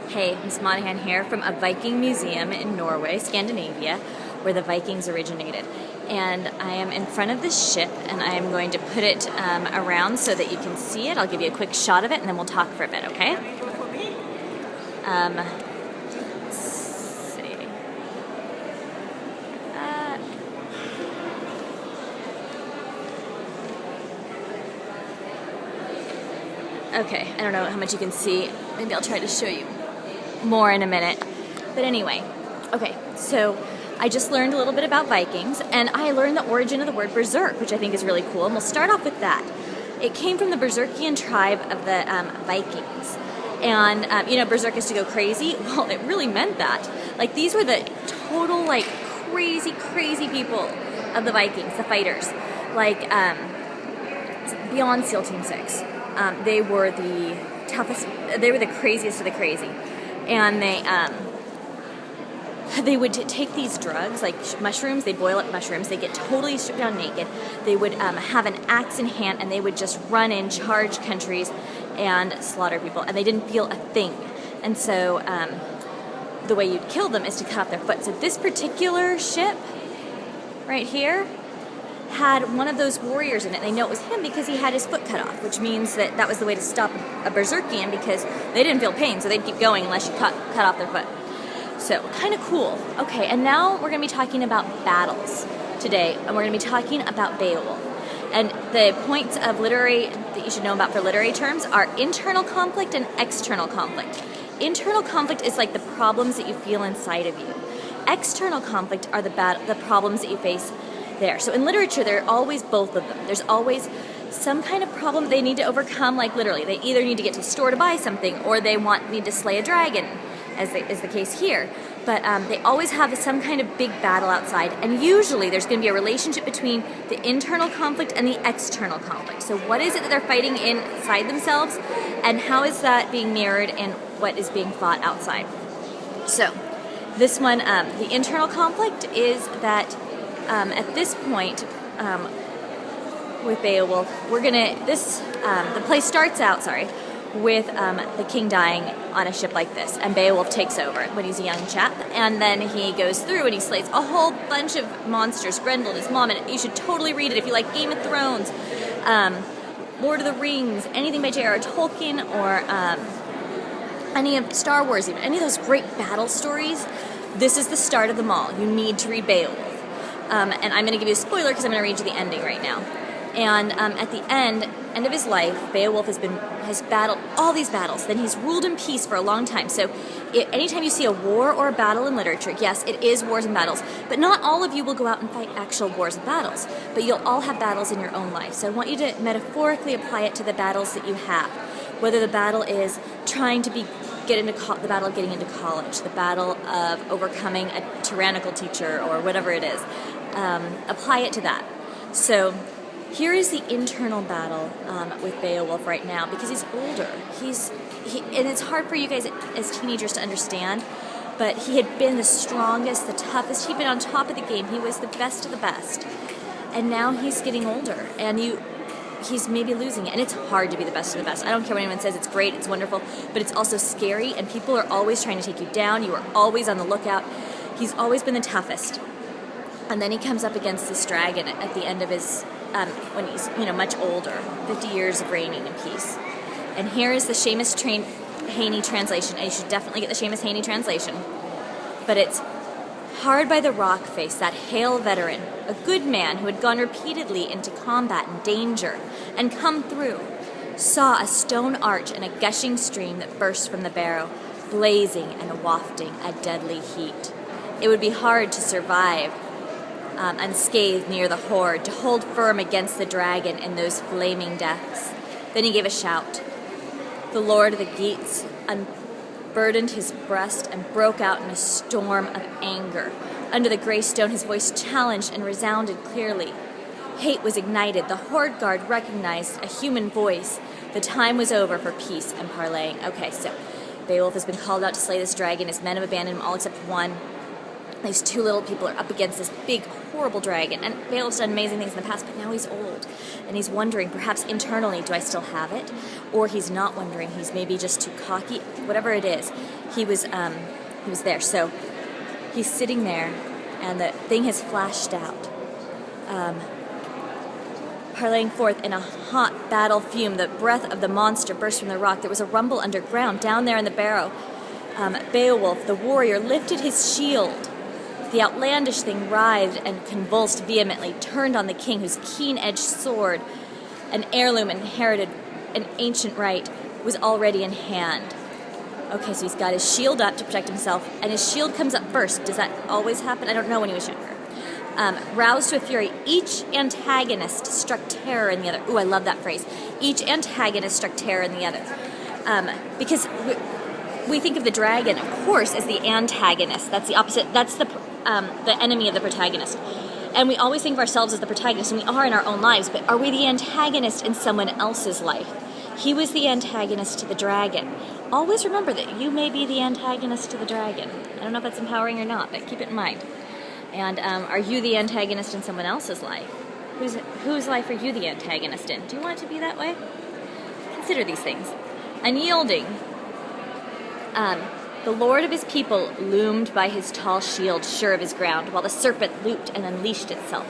Hey, Miss Monahan here from a Viking museum in Norway, Scandinavia, where the Vikings originated. And I am in front of this ship, and I am going to put it around so that you can see it. I'll give you a quick shot of it, and then we'll talk for a bit, okay? Let's see. Okay, I don't know how much you can see. Maybe I'll try to show you more in a minute. But anyway, okay, so I just learned a little bit about Vikings, and I learned the origin of the word berserk, which I think is really cool, and we'll start off with that. It came from the Berserkian tribe of the Vikings. And, berserk is to go crazy. Well, it really meant that. Like, these were the total, crazy people of the Vikings, the fighters. Like, beyond SEAL Team 6. They were the toughest, they were the craziest of the crazy. And they would take these drugs, like mushrooms, they'd boil up mushrooms, they'd get totally stripped down naked, they would have an axe in hand, and they would just run in, charge countries, and slaughter people, and they didn't feel a thing. And so the way you'd kill them is to cut off their foot. So this particular ship, right here, had one of those warriors in it. They know it was him because he had his foot cut off, which means that was the way to stop a berserkian, because they didn't feel pain, so they'd keep going unless you cut off their foot. So, kind of cool. Okay, and now we're going to be talking about battles today, and we're going to be talking about Beowulf. And the points of literary that you should know about for literary terms are internal conflict and external conflict. Internal conflict is like the problems that you feel inside of you. External conflict are the problems that you face there. So in literature, there are always both of them. There's always some kind of problem they need to overcome, like literally. They either need to get to the store to buy something, or they need to slay a dragon, as is the case here. But they always have some kind of big battle outside, and usually there's going to be a relationship between the internal conflict and the external conflict. So what is it that they're fighting inside themselves, and how is that being mirrored in what is being fought outside? So this one, the internal conflict is that at this point, with Beowulf, the play starts out, with the king dying on a ship like this, and Beowulf takes over when he's a young chap, and then he goes through and he slays a whole bunch of monsters, Grendel and his mom, and you should totally read it if you like Game of Thrones, Lord of the Rings, anything by J.R.R. Tolkien, or any of Star Wars, even any of those great battle stories. This is the start of them all. You need to read Beowulf. And I'm going to give you a spoiler because I'm going to read you the ending right now. And at the end of his life, Beowulf has battled all these battles. Then he's ruled in peace for a long time. So anytime you see a war or a battle in literature, yes, it is wars and battles. But not all of you will go out and fight actual wars and battles. But you'll all have battles in your own life. So I want you to metaphorically apply it to the battles that you have. Whether the battle is trying to the battle of getting into college, the battle of overcoming a tyrannical teacher, or whatever it is. Apply it to that. So here is the internal battle with Beowulf right now, because he's older. And it's hard for you guys as teenagers to understand, but he had been the strongest, the toughest. He'd been on top of the game. He was the best of the best. And now he's getting older, and he's maybe losing it. And it's hard to be the best of the best. I don't care what anyone says. It's great. It's wonderful. But it's also scary, and people are always trying to take you down. You are always on the lookout. He's always been the toughest. And then he comes up against this dragon at the end of his, when he's much older, 50 years of reigning in peace. And here is the Seamus Heaney translation. And you should definitely get the Seamus Heaney translation. But it's, hard by the rock face, that hale veteran, a good man who had gone repeatedly into combat and danger, and come through, saw a stone arch and a gushing stream that burst from the barrow, blazing and wafting a deadly heat. It would be hard to survive unscathed near the horde, to hold firm against the dragon in those flaming depths. Then he gave a shout. The Lord of the Geats unburdened his breast and broke out in a storm of anger. Under the grey stone his voice challenged and resounded clearly. Hate was ignited. The horde guard recognized a human voice. The time was over for peace and parleying. Okay, so Beowulf has been called out to slay this dragon. His men have abandoned him, all except one. These two little people are up against this big, horrible dragon. And Beowulf's done amazing things in the past, but now he's old. And he's wondering, perhaps internally, do I still have it? Or he's not wondering. He's maybe just too cocky. Whatever it is, he was there. So he's sitting there, and the thing has flashed out. Parlaying forth in a hot battle fume, the breath of the monster burst from the rock. There was a rumble underground, down there in the barrow. Beowulf, the warrior, lifted his shield. The outlandish thing writhed and convulsed vehemently, turned on the king, whose keen-edged sword, an heirloom inherited, an ancient right, was already in hand. Okay, so he's got his shield up to protect himself, and his shield comes up first. Does that always happen? I don't know when he was younger. Roused to a fury, each antagonist struck terror in the other. Ooh, I love that phrase. Each antagonist struck terror in the other. Because we think of the dragon, of course, as the antagonist. That's the opposite. That's the enemy of the protagonist. And we always think of ourselves as the protagonist, and we are in our own lives, but are we the antagonist in someone else's life? He was the antagonist to the dragon. Always remember that you may be the antagonist to the dragon. I don't know if that's empowering or not, but keep it in mind. And are you the antagonist in someone else's life? Whose life are you the antagonist in? Do you want it to be that way? Consider these things. Unyielding. The lord of his people loomed by his tall shield, sure of his ground, while the serpent looped and unleashed itself.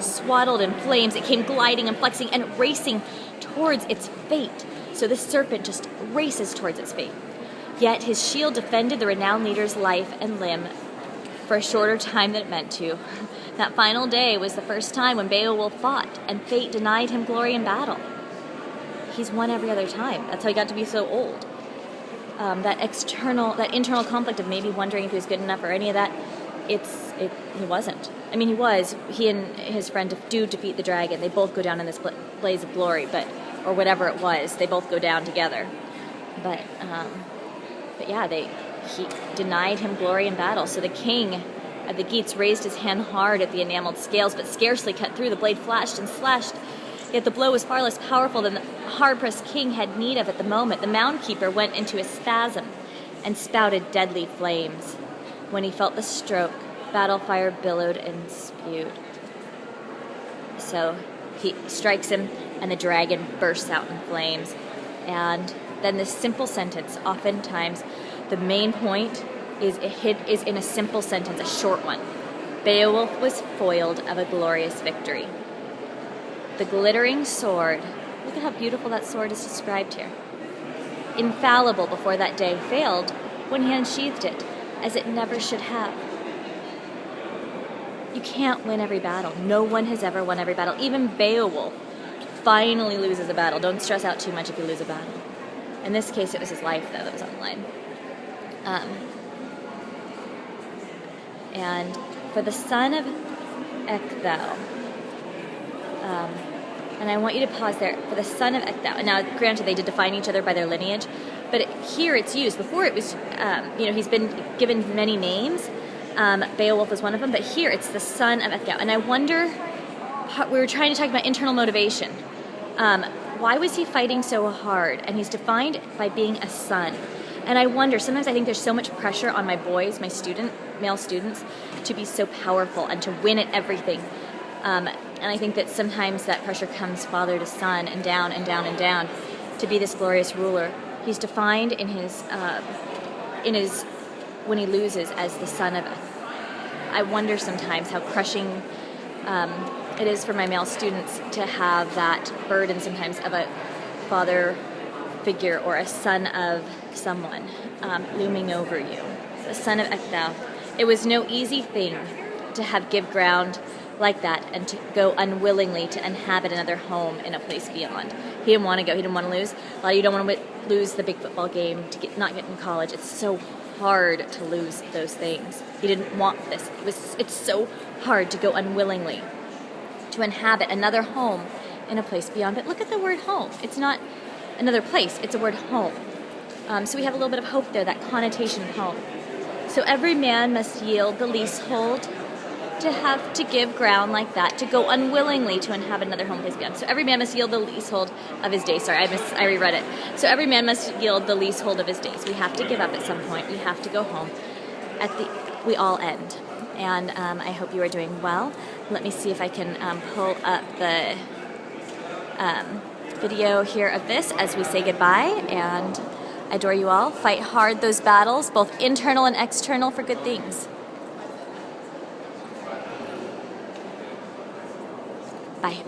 Swaddled in flames, it came gliding and flexing and racing towards its fate. So the serpent just races towards its fate. Yet his shield defended the renowned leader's life and limb for a shorter time than it meant to. That final day was the first time when Beowulf fought, and fate denied him glory in battle. He's won every other time. That's how he got to be so old. That internal conflict of maybe wondering if he was good enough or any of that, he wasn't. I mean, he was. He and his friend do defeat the dragon. They both go down in this blaze of glory, or whatever it was. They both go down together. But yeah, he denied him glory in battle. So the king of the Geats raised his hand hard at the enameled scales, but scarcely cut through. The blade flashed and slashed. Yet the blow was far less powerful than the hard-pressed king had need of at the moment. The mound keeper went into a spasm and spouted deadly flames. When he felt the stroke, battle fire billowed and spewed. So he strikes him, and the dragon bursts out in flames. And then this simple sentence, oftentimes the main point is in a simple sentence, a short one. Beowulf was foiled of a glorious victory. The glittering sword, look at how beautiful that sword is described here. Infallible before that day, failed when he unsheathed it, as it never should have. You can't win every battle. No one has ever won every battle. Even Beowulf finally loses a battle. Don't stress out too much if you lose a battle. In this case, it was his life, though, that was on the line. And for the son of Ecgtheow, and I want you to pause there, for the son of Ecgtheow. Now, granted, they did define each other by their lineage, but here it's used. Before it was, he's been given many names. Beowulf was one of them, but here it's the son of Ecgtheow. And I wonder, we were trying to talk about internal motivation. Why was he fighting so hard? And he's defined by being a son. And I wonder, sometimes I think there's so much pressure on my boys, my male students, to be so powerful and to win at everything. And I think that sometimes that pressure comes father to son and down and down and down to be this glorious ruler. He's defined in his when he loses as the son of. I wonder sometimes how crushing it is for my male students to have that burden sometimes of a father figure or a son of someone looming over you. The son of Ecgtheow. It was no easy thing to give ground like that and to go unwillingly to inhabit another home in a place beyond. He didn't want to go. He didn't want to lose. A lot of you don't want to lose the big football game to not get in college. It's so hard to lose those things. He didn't want this. It's so hard to go unwillingly to inhabit another home in a place beyond. But look at the word home. It's not another place. It's a word home. So we have a little bit of hope there, that connotation of home. So every man must yield the leasehold to have to give ground like that, to go unwillingly to inhabit another home place beyond. So every man must yield the leasehold of his days. Sorry, I reread it. So every man must yield the leasehold of his days. We have to give up at some point. We have to go home. We all end. and I hope you are doing well. Let me see if I can pull up the video here of this as we say goodbye, and I adore you all. Fight hard those battles, both internal and external, for good things. Bye.